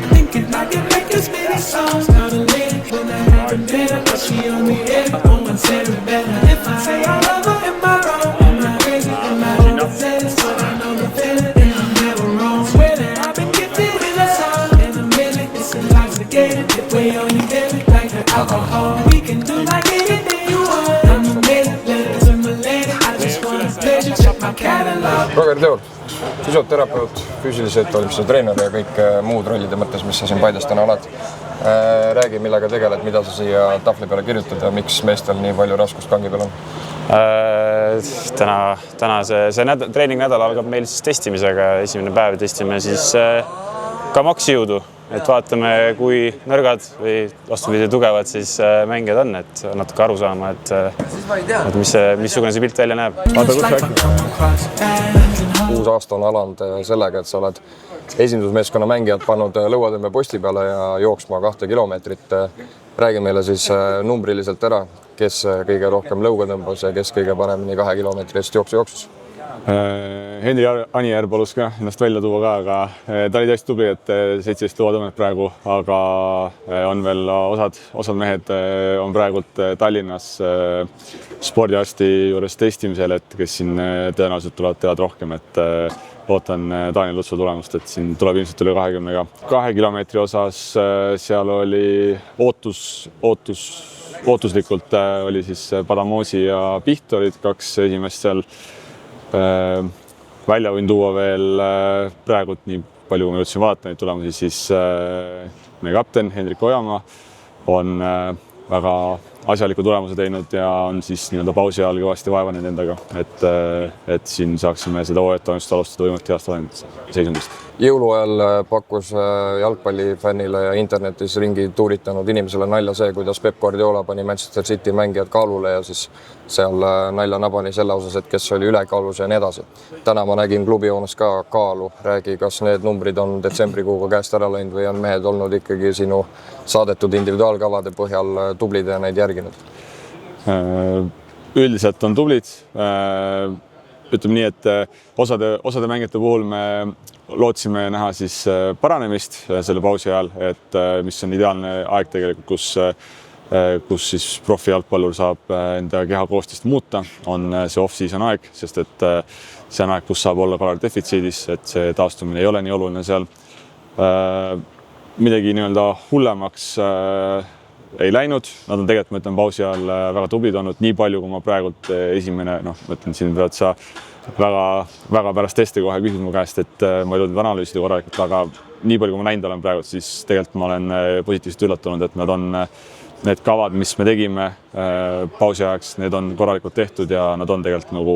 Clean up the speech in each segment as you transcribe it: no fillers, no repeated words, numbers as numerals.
Thinking I can make as many songs, not a lady when I haven't been, but she on the air, woman says it better. If I say I love her, am I wrong? Am I crazy? Am I overzealous? But I know the feeling, and I'm never wrong. Swear that I've been gifted with a song, and a minute, it's intoxicated. If we only get it like the alcohol, we can do like anything you want. I'm a lady, letter to my lady, I just want a pleasure, check my catalog. Roger Teol, füsioterapeut, füüsilise ettevalmistuse treener ja kõik muud rollide mõttes, mis sa siin Paides täna oled. Räägi, millega tegeled, mida sa siia tahvli peale kirjutad ja miks meestel nii palju raskust kangi peal on? Täna see treeningnädal algab meil siis testimisega. Esimene päev testime siis ka maksijõudu, et vaatame, kui nõrgad või vastupidi tugevad siis mängijad on, et natuke aru saama, et missugune see pilt välja näeb. Uus aasta on alanud sellega, et sa oled esindusmeeskonna mängijad pannud lõuatõmbe posti peale ja jooksma 2 kilomeetrit. Räägi meile siis numbriliselt ära, kes kõige rohkem lõuga tõmbas ja kes kõige paremini 2 kilomeetri eest jooksus. Henri Anier palus ka ennast välja tuua ka, aga ta oli tõesti tubli, et 17 lõuatõmmet praegu, aga on veel osad mehed on praegult Tallinnas spordiarsti juures testimisel, et kes siin tõenäoliselt tulevad teavad rohkem, et ootan Daniel Lutsu tulemust, et siin tuleb ilmselt üle 20-ga. 2 kilomeetri osas seal oli ootuslikult oli siis Padamosi ja Piht olid 2 esimest seal. Välja võin tuua veel praegult nii palju, kui me jõudsin vaadata neid tulemusi, siis meie kapten Hendrik Ojamaa on väga asjaliku tulemuse teinud ja on siis nii-öelda pausi ajal kõvasti vaevanenud endaga, et siin saaksime seda hooajatoimist alustada võimalikult heast seisundist. Jõuluajal pakkus jalgpallifännile ja internetis ringi tuuritanud inimesele nalja see, kuidas Pep Guardiola pani Manchester City mängijad kaalule ja siis seal nalja nabani selle osas, et kes oli ülekaalus ja nii edasi. Täna ma nägin klubijoones ka kaalu. Räägi, kas need numbrid on detsembrikuuga käest ära läinud või on mehed olnud ikkagi sinu saadetud individuaalkavade põhjal tublid ja neid järginud? Üldiselt on tublid. Ütleme nii, et osade mängijate puhul me lootsime näha siis paranemist selle pausi ajal, et mis on ideaalne aeg tegelikult, kus siis profijalgpallur saab enda keha koostist muuta, on see off-season aeg, sest et see on aeg, kus saab olla kalori defitsiidis, et see taastumine ei ole nii oluline seal. Midagi nii-öelda hullemaks ei läinud, nad on tegelikult, ma ütlen, pausi ajal väga tublid olnud, nii palju, kui ma praegult esimene, ma ütlen, siin pead sa väga pärast testi kohe küsinud mu käest, et ma ei jõudnud analüüsida korralikult, aga nii palju, kui ma näinud olen praegult, siis tegelikult ma olen positiivselt üllatunud, et nad on need kavad, mis me tegime pausi ajaks, need on korralikult tehtud ja nad on tegelikult nagu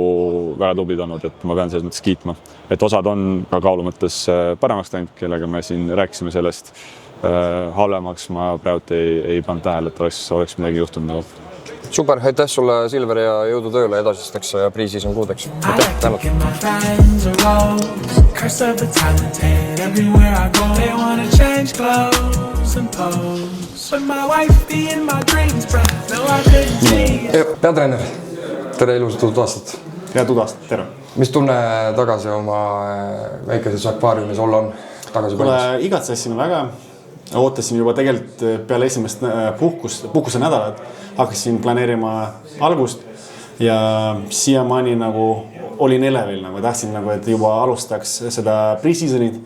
väga tublid olnud, et ma pean selles mõttes kiitma. Et osad on ka kaalu mõttes paremaks läinud, kellega me siin rääkisime sellest. Halvemaks ma praegu ei pannud tähele, et oleks midagi juhtunud nagu. Super, aitäh sulle, Silver, ja jõudu tööle edasisteks pre-season kuudeks. Aitäh, tänud! Peatreener, tere ilusat uut aastat! Head uut aastat, tere! Mis tunne tagasi oma väikeses akvaariumis olla on? Igatsesime väga. Ootasin juba tegelikult peale esimest puhkuse nädalat. Hakkasin planeerima algust ja siiamaani nagu olin elevil. Tahtsin, et juba alustaks seda pre-seasonit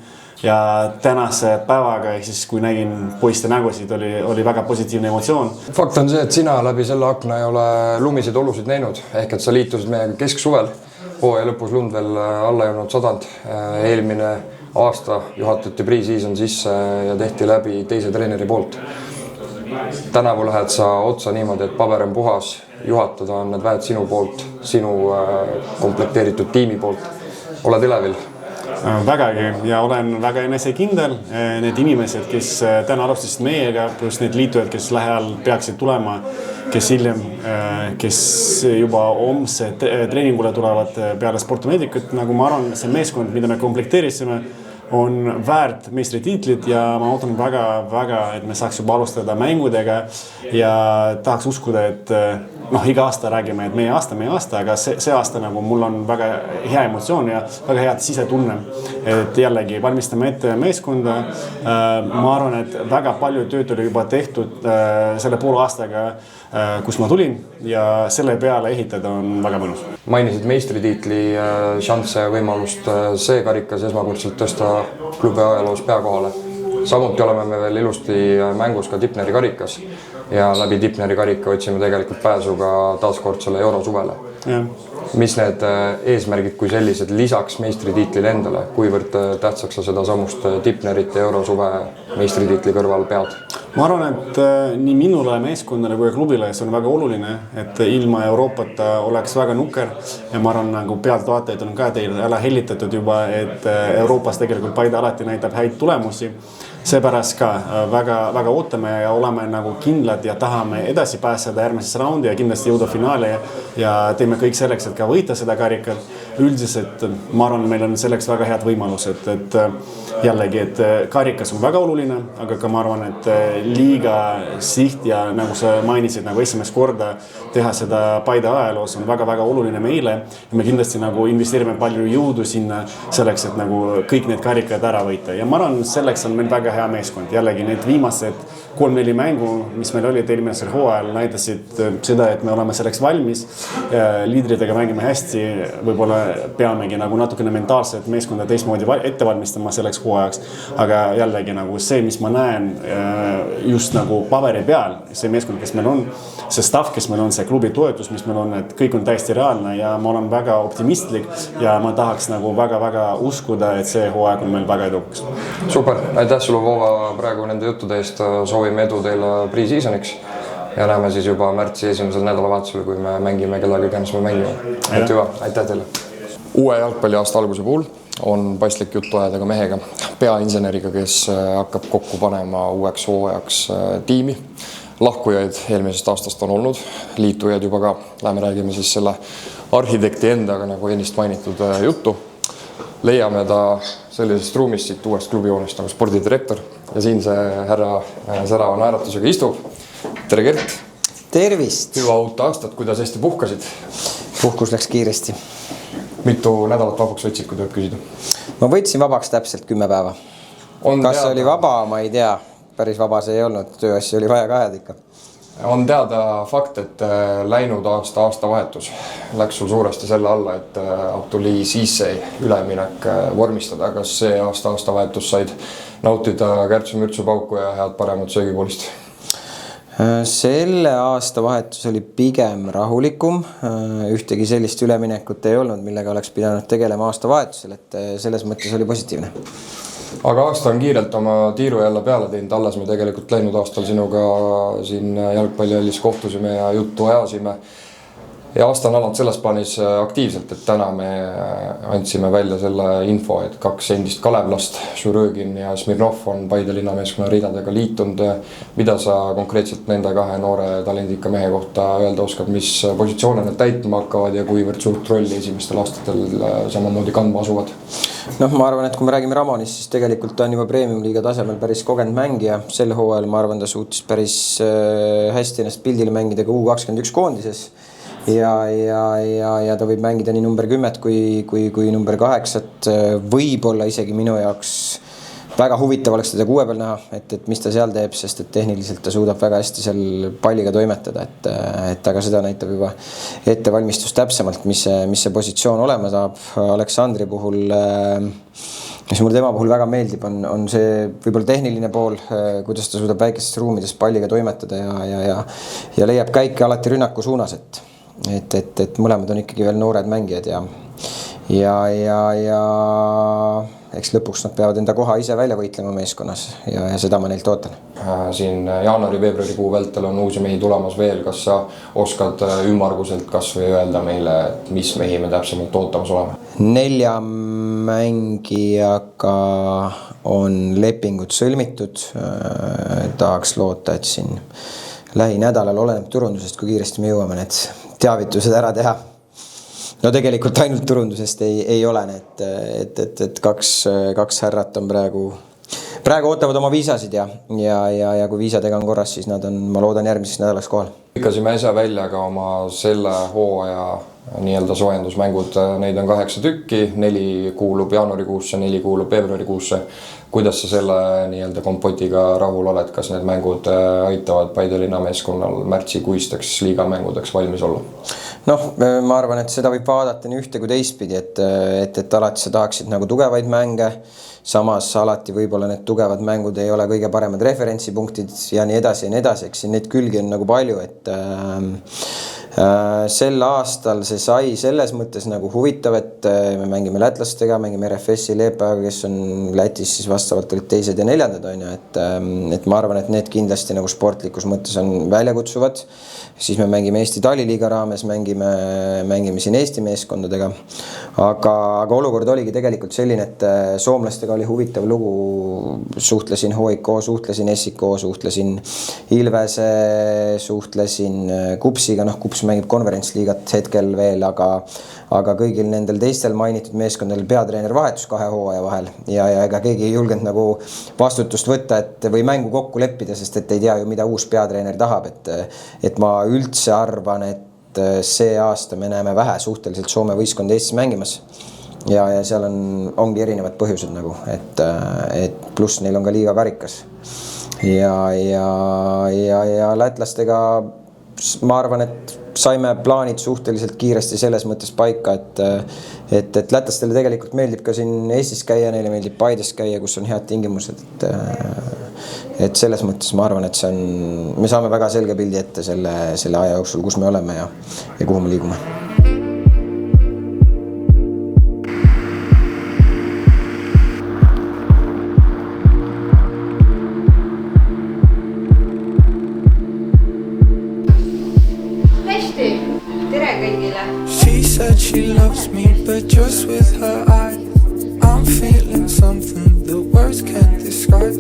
ja tänase päevaga, siis kui nägin poiste nägusid, oli väga positiivne emotsioon. Fakt on see, et sina läbi selle akna ei ole lumiseid olusid näinud, ehk et sa liitusid meiega kesksuvel. Hooaja lõpus lund veel alla jõudnud sadanud. Eelmine aasta juhatati pre-season sisse ja tehti läbi teise treeneri poolt. Tänavu lähed sa otsa niimoodi, et paber on puhas, juhatada on need väed sinu poolt, sinu komplekteeritud tiimi poolt. Oled elevil? Vägagi ja olen väga enesekindel. Need inimesed, kes täna alustasid meiega, pluss need liitujad, kes lähejal peaksid tulema, kes hiljem, kes juba homse treeningule tulevad peale spordimeedikut, nagu ma arvan, see meeskond, mida me komplekteerisime, on väärt meistritiitlit ja ma ootan väga, et me saaks juba alustada mängudega ja tahaks uskuda, et iga aasta räägime, et meie aasta, aga see aasta nagu mul on väga hea emotsioon ja väga hea sisetunne, et jällegi valmistame ette meeskonda. Ma arvan, et väga palju tööd oli juba tehtud selle poole aastaga, kus ma tulin ja selle peale ehitada on väga mõnus. Mainisid meistritiitli šansse ja võimalust see karikas esmakordselt tõsta klubi ajaloos peakohale. Samuti oleme me veel ilusti mängus ka Tipneri karikas ja läbi Tipneri karika otsime tegelikult pääsu ka taaskordsele eurosuvele. Mis need eesmärgid kui sellised lisaks meistritiitlile endale, kuivõrd tähtsaks sa seda sammust Tipnerit ja eurosuve meistritiitli kõrval pead? Ma arvan, et nii minule meeskonnale kui klubile see on väga oluline, et ilma Euroopata oleks väga nukker ja ma arvan, nagu pealtvaatajad on ka teil ära hellitatud juba, et Euroopas tegelikult Paide alati näitab häid tulemusi. Seepärast ka väga ootame ja oleme nagu kindlad ja tahame edasi pääseda järgmises raundi ja kindlasti jõuda finaali ja teeme kõik selleks, et ka võita seda karikat. Üldiselt ma arvan, meil on selleks väga head võimalused, et jällegi, et karikas on väga oluline, aga ka ma arvan, et liiga siht ja nagu sa mainisid, nagu esimest korda teha seda Paide ajaloos on väga oluline meile ja me kindlasti nagu investeerime palju jõudu sinna selleks, et nagu kõik need karikad ära võita ja ma arvan, selleks on meil väga hea meeskond. Jällegi need viimased 3-4 mängu, mis meil olid eelmisel hooajal, näitasid seda, et me oleme selleks valmis. Liidridega mängime hästi, võib-olla peamegi nagu natukene mentaalselt meeskonda teistmoodi ette valmistama selleks hooajaks. Aga jällegi nagu see, mis ma näen just nagu paberi peal, see meeskond, kes meil on, see staff, kes meil on, see klubi toetus, mis meil on, et kõik on täiesti reaalne ja ma olen väga optimistlik ja ma tahaks nagu väga uskuda, et see hooaeg on meil väga edukas. Super, aitäh sulle Vova praegu nende juttude eest, soovime edu teile pre-seasoniks ja näeme siis juba märtsi esimesel nädalavahetusel, kui me mängime kellega iganes me mängime. Et hüva, aitäh teile! Uue jalgpalliaasta alguse puhul on paistlik juttu ajada ka mehega, peainseneriga, kes hakkab kokku panema uueks hooajaks tiimi. Lahkujaid eelmisest aastast on olnud, liitujaid juba ka. Läheme räägime siis selle arhitekti endaga, nagu ennist mainitud juttu. Leiame ta sellisest ruumist siit uuest klubijoonest nagu spordidirektor ja siin see härra särava naeratusega istub. Tere Gert! Tervist! Hüva uut aastat, kuidas hästi puhkasid? Puhkus läks kiiresti. Mitu nädalat vabaks võtsid, kui tuleb küsida? Ma võtsin vabaks täpselt 10 päeva. Kas oli vaba, ma ei tea. Päris vaba see ei olnud, tööasja oli vaja ka ajada ikka. On teada fakt, et läinud aastavahetus läks sul suuresti selle alla, et Abduli Sissei üleminek vormistada. Kas see aastavahetus said nautida kärtsu-mürtsu pauku ja head paremat söögipoolist? Selle aastavahetus oli pigem rahulikum. Ühtegi sellist üleminekut ei olnud, millega oleks pidanud tegelema aastavahetusel, et selles mõttes oli positiivne. Aga aasta on kiirelt oma tiiru jälle peale teinud, alles me tegelikult läinud aastal sinuga siin jalgpallihallis kohtusime ja juttu ajasime. Ja aasta on alanud selles plaanis aktiivselt, et täna me andsime välja selle info, et 2 endist Kalevlast, Žurõgin ja Smirnov on Paide linnameeskonna ridadega liitunud. Mida sa konkreetselt nende 2 noore talendika mehe kohta öelda oskad, mis positsioone need täitma hakkavad ja kuivõrd suurt rolli esimestel aastatel samamoodi kandma asuvad? Ma arvan, et kui me räägime Ramonist, siis tegelikult ta on juba premium-liiga tasemel päris kogenud mängija. Sel hooajal ma arvan, ta suutis päris hästi ennast pildile mängida ka U21 koondises. Ja ta võib mängida nii number 10 kui number 8. Võib-olla isegi minu jaoks väga huvitav oleks teda 6 peal näha, et mis ta seal teeb, sest et tehniliselt ta suudab väga hästi seal palliga toimetada, et aga seda näitab juba ettevalmistus täpsemalt, mis see positsioon olema saab. Aleksandri puhul, mis mulle tema puhul väga meeldib, on see võib-olla tehniline pool, kuidas ta suudab väikestes ruumides palliga toimetada ja leiab käike alati rünnaku suunas, et mõlemad on ikkagi veel noored mängijad ja eks lõpuks nad peavad enda koha ise välja võitlema meeskonnas ja seda ma neilt ootan. Siin jaanuari-veebruarikuu vältel on uusi mehi tulemas veel. Kas sa oskad ümmarguselt kas või öelda meile, et mis mehi me täpsemalt ootamas oleme? 4 mängijaga on lepingud sõlmitud. Tahaks loota, et siin lähinädalal, oleneb turundusest, kui kiiresti me jõuame need teavitused ära teha. No tegelikult ainult turundusest ei ole need, et kaks härrat on praegu ootavad oma viisasid ja kui viisadega on korras, siis nad on, ma loodan, järgmiseks nädalaks kohal. Lükkasime ise välja ka oma selle hooaja nii-öelda soojendusmängud, neid on 8 tükki, 4 kuulub jaanuarikuusse, 4 kuulub veebruarikuusse. Kuidas sa selle nii-öelda kompotiga rahul oled, kas need mängud aitavad Paide linna meeskonnal märtsikuisteks liigamängudeks valmis olla? Noh, ma arvan, et seda võib vaadata nii ühte kui teistpidi, et alati sa tahaksid nagu tugevaid mänge, samas alati võib-olla need tugevad mängud ei ole kõige paremad referentsipunktid ja nii edasi, eks siin neid külgi on nagu palju, et sel aastal see sai selles mõttes nagu huvitav, et me mängime lätlastega, mängime RFS-i Leepaga, kes on Lätis siis vastavalt olid 2. ja 4. on ju, et ma arvan, et need kindlasti nagu sportlikus mõttes on väljakutsuvad. Siis me mängime Eesti taliliiga raames, mängime siin Eesti meeskondadega. Aga olukord oligi tegelikult selline, et soomlastega oli huvitav lugu. Suhtlesin HIK, suhtlesin SIK, suhtlesin Ilvese, suhtlesin Kupsiga. Noh, Kups mängib konverentsliigat hetkel veel, aga kõigil nendel teistel mainitud meeskondadel peatreener vahetus 2 hooaja vahel ja ega keegi ei julgenud nagu vastutust võtta või mängu kokku leppida, sest et ei tea ju, mida uus peatreener tahab, et ma üldse arvan, et see aasta me näeme vähe suhteliselt Soome võistkond Eestis mängimas ja seal ongi erinevad põhjused nagu, et pluss neil on ka liiga karikas ja lätlastega ma arvan, et saime plaanid suhteliselt kiiresti selles mõttes paika, et lätlastele tegelikult meeldib ka siin Eestis käia, neile meeldib Paides käia, kus on head tingimused, et selles mõttes ma arvan, et me saame väga selge pildi ette selle aja jooksul, kus me oleme ja kuhu me liigume. She said she loves me, but just with her eyes I'm feeling something the words can't describe.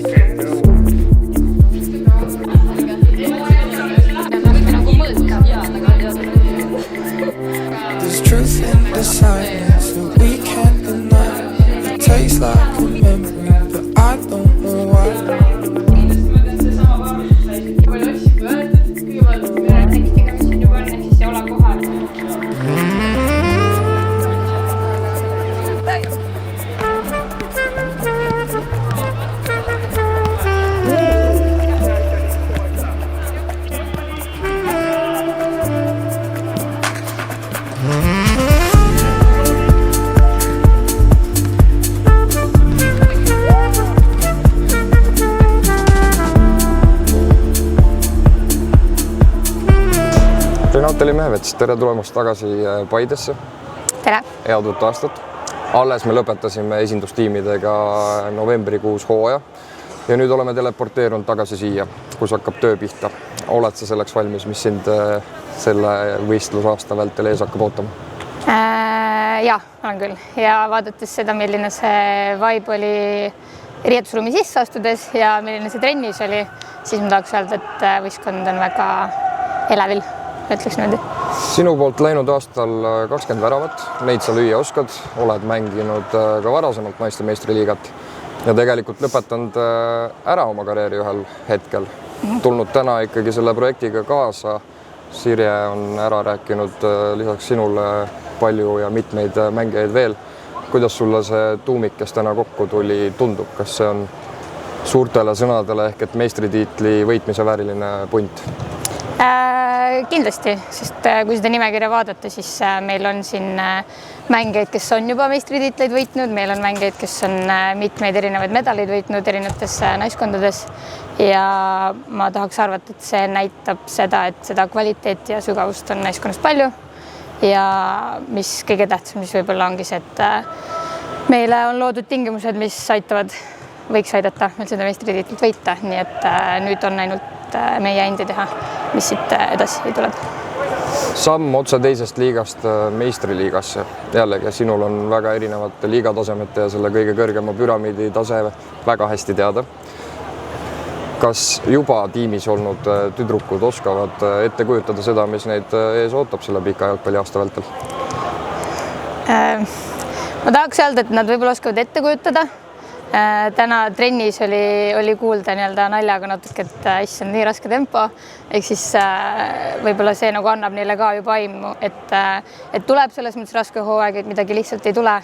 There's truth in the silence that we can't deny. It tastes like a memory, but I don't know why. Renateli Mehmets, tere tulemast tagasi Paidesse. Tere! Head uut aastat. Alles me lõpetasime esindustiimidega novembrikuus hooaja ja nüüd oleme teleporteerunud tagasi siia, kus hakkab töö pihta. Oled sa selleks valmis, mis sind selle võistlusaasta vältel ees hakkab ootama? Jaa, olen küll. Ja vaadates seda, milline see vibe oli riietusruumi sisse astudes ja milline see trennis oli, siis ma tahaks öelda, et võistkond on väga elevil. Ütleks niimoodi. Sinu poolt läinud aastal 20 väravat, neid sa lüüa oskad, oled mänginud ka varasemalt naiste meistriliigat ja tegelikult lõpetanud ära oma karjääri ühel hetkel. Tulnud täna ikkagi selle projektiga kaasa. Sirje on ära rääkinud lisaks sinule palju ja mitmeid mängijaid veel. Kuidas sulle see tuumik, kes täna kokku tuli, tundub? Kas see on suurtele sõnadele ehk et meistritiitli võitmise vääriline punt? Kindlasti, sest kui seda nimekirja vaadata, siis meil on siin mängijaid, kes on juba meistritiitleid võitnud, meil on mängijaid, kes on mitmeid erinevaid medaleid võitnud erinevates naiskondades ja ma tahaks arvata, et see näitab seda, et seda kvaliteeti ja sügavust on naiskonnast palju ja mis kõige tähtsam, siis võib-olla ongi see, et meile on loodud tingimused, mis võiks aidata meil seda meistritiitlit võita, nii et nüüd on ainult meie endi teha, mis siit edasi tuleb. Samm otse teisest liigast meistriliigasse. Jällegi, sinul on väga erinevate liigatasemete ja selle kõige kõrgema püramiidi tase väga hästi teada. kas juba tiimis olnud tüdrukud oskavad ette kujutada seda, mis neid ees ootab selle pika jalgpalliaasta vältel? Ma tahaks öelda, et nad võib-olla oskavad ette kujutada. Täna trennis oli kuulda naljaga natuke, et issand, nii raske tempo. Ehk siis võib-olla see nagu annab neile ka juba aimu, et tuleb selles mõttes raske hooaeg, et midagi lihtsalt ei tule.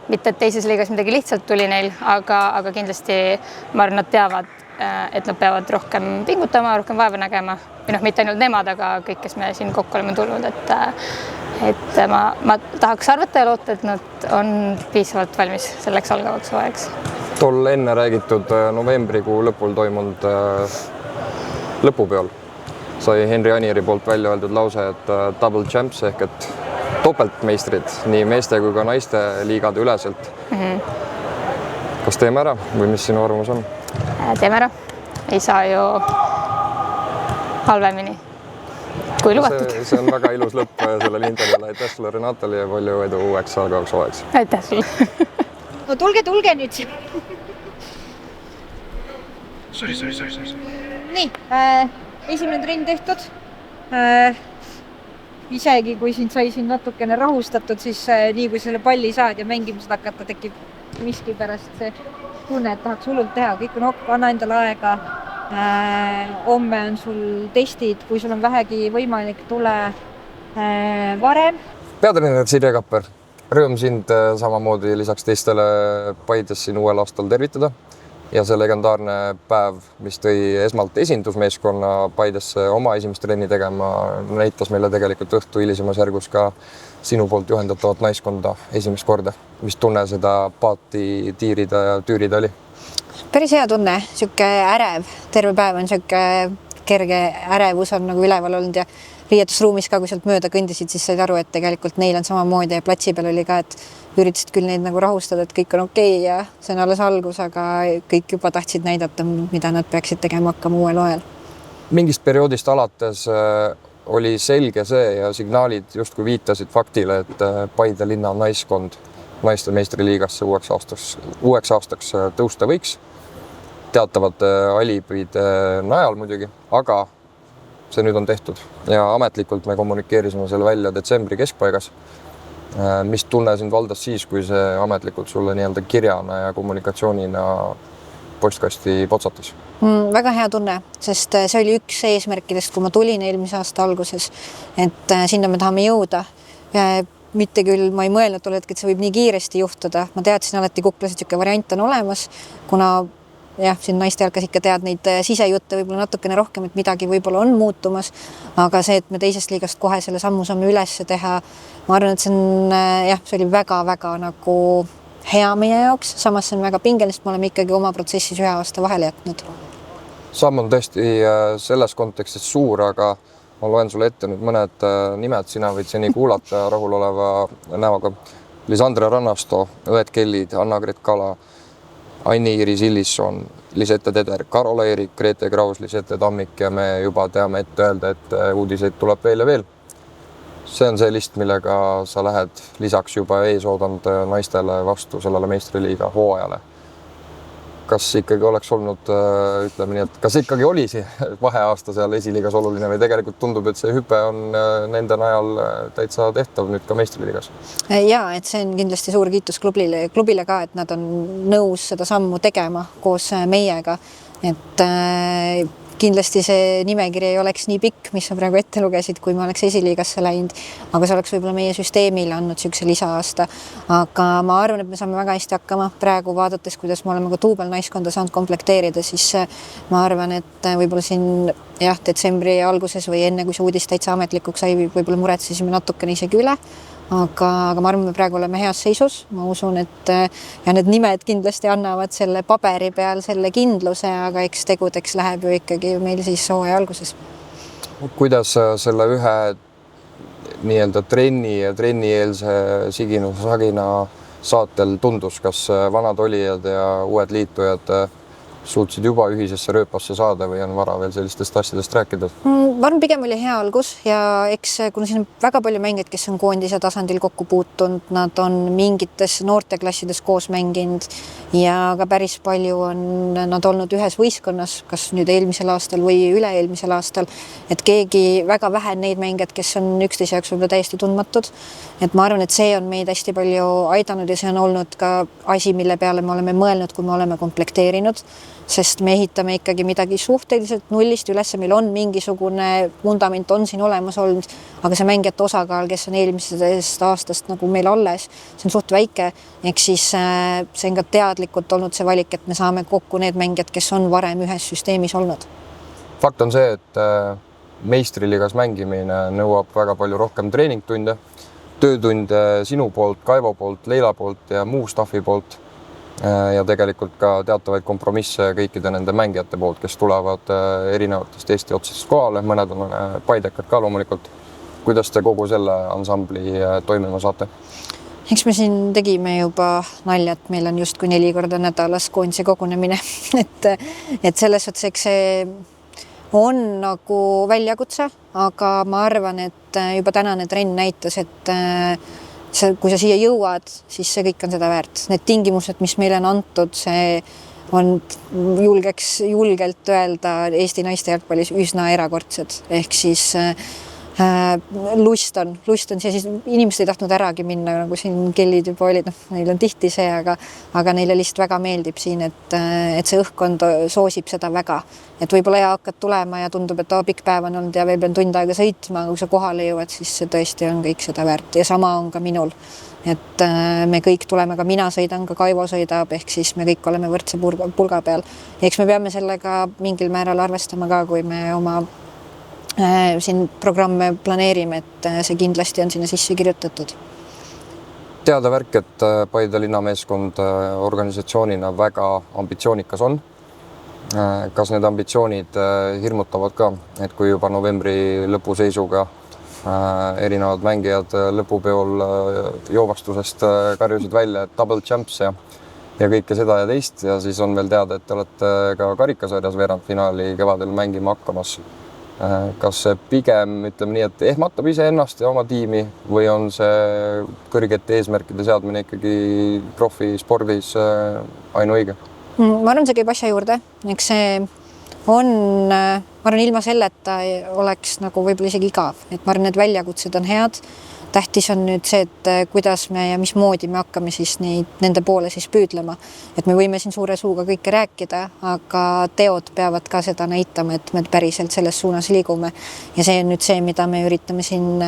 Mitte, et teises liigas midagi lihtsalt tuli neil, aga kindlasti ma arvan, nad teavad, et nad peavad rohkem pingutama, rohkem vaeva nägema. Või mitte ainult nemad, aga kõik, kes me siin kokku oleme tulnud. Et ma tahaks arvata ja loota, et nad on piisavalt valmis selleks algavaks hooajaks. Tol enne räägitud novembrikuu lõpul toimunud lõpupeol sai Henri Anieri poolt välja öeldud lause, et double champs ehk et topeltmeistrid nii meeste kui ka naiste liigade üleselt. Kas teeme ära või mis sinu arvamus on? Teeme ära. Ei saa ju halvemini, kui lubatud. See on väga ilus lõpp sellele intervjuule. Aitäh sulle, Renatale, ja palju edu uueks algavaks hooajaks. Aitäh sulle. No tulge nüüd. Sorry. Nii, esimene trenn tehtud. Isegi kui sind sai siin natukene rahustatud, siis nii kui selle palli saad ja mängimised hakata, tekib miski pärast see tunne, et tahaks hullult teha. Kõik on okk, anna endale aega. Homme on sul testid, kui sul on vähegi võimalik, tule varem. Peatreener Sirje Kapper, rõõm sind samamoodi lisaks teistele Paides siin uuel aastal tervitada. Ja see legendaarne päev, mis tõi esmalt esindusmeeskonna Paidesse oma esimest trenni tegema, näitas meile tegelikult õhtu hilisemas järgus ka sinu poolt juhendatavat naiskonda esimest korda. Mis tunne seda paati tiirida ja tüürida oli? Päris hea tunne, siuke ärev. Terve päev on siuke kerge ärevus on nagu üleval olnud ja riietusruumis ka, kui sealt mööda kõndisid, siis said aru, et tegelikult neil on samamoodi ja platsi peal oli ka, et üritasid küll neid nagu rahustada, et kõik on okei ja see on alles algus, aga kõik juba tahtsid näidata, mida nad peaksid tegema hakkama uuel hooajal. Mingist perioodist alates oli selge see ja signaalid justkui viitasid faktile, et Paide linna naiskond naiste meistriliigasse uueks aastaks tõusta võiks. Teatavate alibide najal muidugi, aga see nüüd on tehtud ja ametlikult me kommunikeerisime selle välja detsembri keskpaigas. Mis tunne sind valdas siis, kui see ametlikult sulle nii-öelda kirjana ja kommunikatsioonina postkasti potsatas? Väga hea tunne, sest see oli üks eesmärkidest, kui ma tulin eelmise aasta alguses, et sinna me tahame jõuda. Mitte küll, ma ei mõelnud tol hetkel, et see võib nii kiiresti juhtuda. Ma teadsin alati Kuklasid, siuke variant on olemas, kuna siin naiste jalkas ikka tead neid sisejutte võib-olla natukene rohkem, et midagi võib-olla on muutumas, aga see, et me teisest liigast kohe selle sammu saame üles teha, ma arvan, et see oli väga-väga nagu hea meie jaoks, samas see on väga pingelist, me oleme ikkagi oma protsessis 1 aasta vahele jätnud. Samm on tõesti selles kontekstis suur, aga ma loen sulle ette nüüd mõned nimed, sina võid seni kuulata rahuloleva näoga. Lisandre Rannasto, Õed Kellid, Anna-Gret Kala, Aini-Iris Illisson, Lisette Teder, Karola Eerik, Grete Kraus, Lisette Tammik ja me juba teame ette öelda, et uudiseid tuleb veel ja veel. See on see list, millega sa lähed lisaks juba eesoodanud naistele vastu sellele meistriliiga hooajale. Kas ikkagi oleks olnud, ütleme nii, et kas ikkagi oli see vaheaasta seal esiliigas oluline või tegelikult tundub, et see hüpe on nende najal täitsa tehtav nüüd ka meistriliigas? Jaa, et see on kindlasti suur kiitus klubile ka, et nad on nõus seda sammu tegema koos meiega, et kindlasti see nimekiri ei oleks nii pikk, mis sa praegu ette lugesid, kui me oleks esiliigasse läinud, aga see oleks võib-olla meie süsteemile andnud siukse lisaaasta. Aga ma arvan, et me saame väga hästi hakkama. Praegu vaadates, kuidas me oleme ka duubel naiskonda saanud komplekteerida, siis ma arvan, et võib-olla siin detsembri alguses või enne, kui see uudis täitsa ametlikuks sai, võib-olla muretsesime natukene isegi üle. Aga ma arvan, me praegu oleme heas seisus. Ma usun, et ja need nimed kindlasti annavad selle paberi peal selle kindluse, aga eks tegudeks läheb ju ikkagi meil siis hooaja alguses. Kuidas selle ühe nii-öelda trenni ja trennieelse Sagina saatel tundus, kas vanad olijad ja uued liitujad suutsid juba ühisesse rööpasse saada või on vara veel sellistest asjadest rääkida? Ma arvan, pigem oli hea algus ja eks kuna siin on väga palju mängijaid, kes on koondise tasandil kokku puutunud, nad on mingites noorteklassides koos mänginud ja ka päris palju on nad olnud ühes võistkonnas, kas nüüd eelmisel aastal või üle-eelmisel aastal, et keegi väga vähe neid mängijad, kes on üksteise jaoks võib-olla täiesti tundmatud. Et ma arvan, et see on meid hästi palju aidanud ja see on olnud ka asi, mille peale me oleme mõelnud, kui me oleme komplekteerinud, sest me ehitame ikkagi midagi suhteliselt nullist üles, meil on mingisugune vundament on siin olemas olnud, aga see mängijate osakaal, kes on eelmisest aastast nagu meil alles, see on suht väike, ehk siis see on ka teadlikult olnud see valik, et me saame kokku need mängijad, kes on varem ühes süsteemis olnud. Fakt on see, et meistriliigas mängimine nõuab väga palju rohkem treeningtunde, töötunde sinu poolt, Kaivo poolt, Leila poolt ja muu staffi poolt ja tegelikult ka teatavaid kompromisse kõikide nende mängijate poolt, kes tulevad erinevatest Eesti otsast kohale, mõned on paidekad ka loomulikult. Kuidas te kogu selle ansambli toimima saate? Eks me siin tegime juba nalja, et meil on justkui 4 korda nädalas koondise kogunemine, et selles suhtes, eks see on nagu väljakutse, aga ma arvan, et juba tänane trenn näitas, et kui sa siia jõuad, siis see kõik on seda väärt. Need tingimused, mis meile on antud, see on julgelt öelda Eesti naiste jalgpallis üsna erakordsed. Ehk siis lust on see, siis inimesed ei tahtnud äragi minna, nagu siin kellid juba olid, neil on tihti see, aga neile lihtsalt väga meeldib siin, et see õhkkond soosib seda väga. Et võib-olla hakkad tulema ja tundub, et pikk päev on olnud ja veel pean tund aega sõitma, kui sa kohale jõuad, siis see tõesti on kõik seda väärt ja sama on ka minul. Et me kõik tuleme, ka mina sõidan, ka Kaivo sõidab, ehk siis me kõik oleme võrdse pulga peal. Eks me peame sellega mingil määral arvestama ka, kui me oma siin programme planeerime, et see kindlasti on sinna sisse kirjutatud. Teada värk, et Paide linnameeskond organisatsioonina väga ambitsioonikas on. Kas need ambitsioonid hirmutavad ka, et kui juba novembri lõpuseisuga erinevad mängijad lõpupeol joovastusest karjusid välja, et double champs ja kõike seda ja teist ja siis on veel teada, et te olete ka karikasarjas veerandfinaali kevadel mängima hakkamas. Kas see pigem, ütleme nii, et ehmatab iseennast ja oma tiimi või on see kõrgete eesmärkide seadmine ikkagi profispordis ainuõige? Ma arvan, see käib asja juurde. Eks see on, ma arvan, ilma selleta oleks nagu võib-olla isegi igav. Et ma arvan, need väljakutsed on head. Tähtis on nüüd see, et kuidas me ja mismoodi me hakkame siis nende poole siis püüdlema. Et me võime siin suure suuga kõike rääkida, aga teod peavad ka seda näitama, et me päriselt selles suunas liigume. Ja see on nüüd see, mida me üritame siin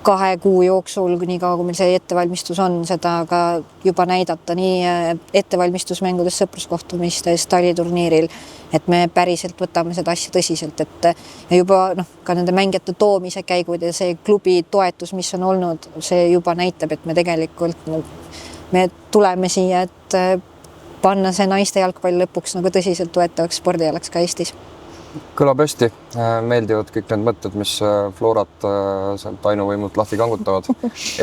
2 kuu jooksul, nii kaua kui meil see ettevalmistus on, seda ka juba näidata nii ettevalmistusmängudes, sõpruskohtumistes, taliturniiril, et me päriselt võtame seda asja tõsiselt, et ja juba ka nende mängijate toomise käigud ja see klubi toetus, mis on olnud, see juba näitab, et me tegelikult me tuleme siia, et panna see naiste jalgpall lõpuks nagu tõsiselt toetavaks spordialaks ka Eestis. Kõlab hästi, meeldivad kõik need mõtted, mis Florat sealt ainuvõimult lahti kangutavad.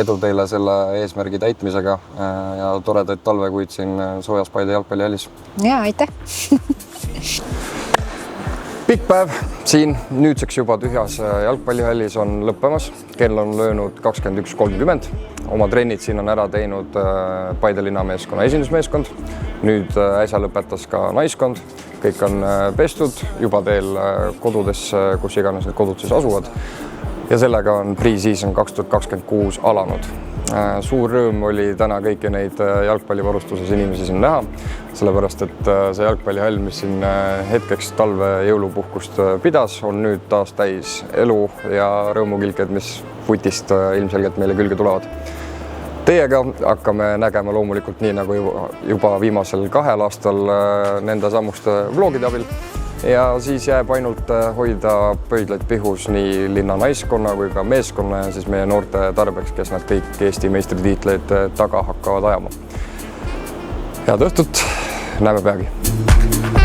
Edu teile selle eesmärgi täitmisega ja toredaid talvekuid siin soojas Paide jalgpallihallis. Ja, aitäh! Pikk päev siin nüüdseks juba tühjas jalgpallihallis on lõppemas. Kell on löönud 21.30. Oma trennid siin on ära teinud Paide linnameeskonna esindusmeeskond. Nüüd äsja lõpetas ka naiskond. Kõik on pestud juba teel kodudes, kus iganes need kodud siis asuvad. Ja sellega on pre-season 2026 alanud. Suur rõõm oli täna kõiki neid jalgpallivarustuses inimesi siin näha, sellepärast et see jalgpallihall, mis siin hetkeks talve jõulupuhkust pidas, on nüüd taas täis elu ja rõõmukilked, mis putist ilmselgelt meile külge tulevad. Teiega hakkame nägema loomulikult nii nagu juba viimasel 2 aastal nende sammuste vlogide abil ja siis jääb ainult hoida pöidlaid pihus nii linna naiskonna kui ka meeskonna ja siis meie noorte tarbeks, kes nad kõik Eesti meistritiitleid taga hakkavad ajama. Head õhtut, näeme peagi!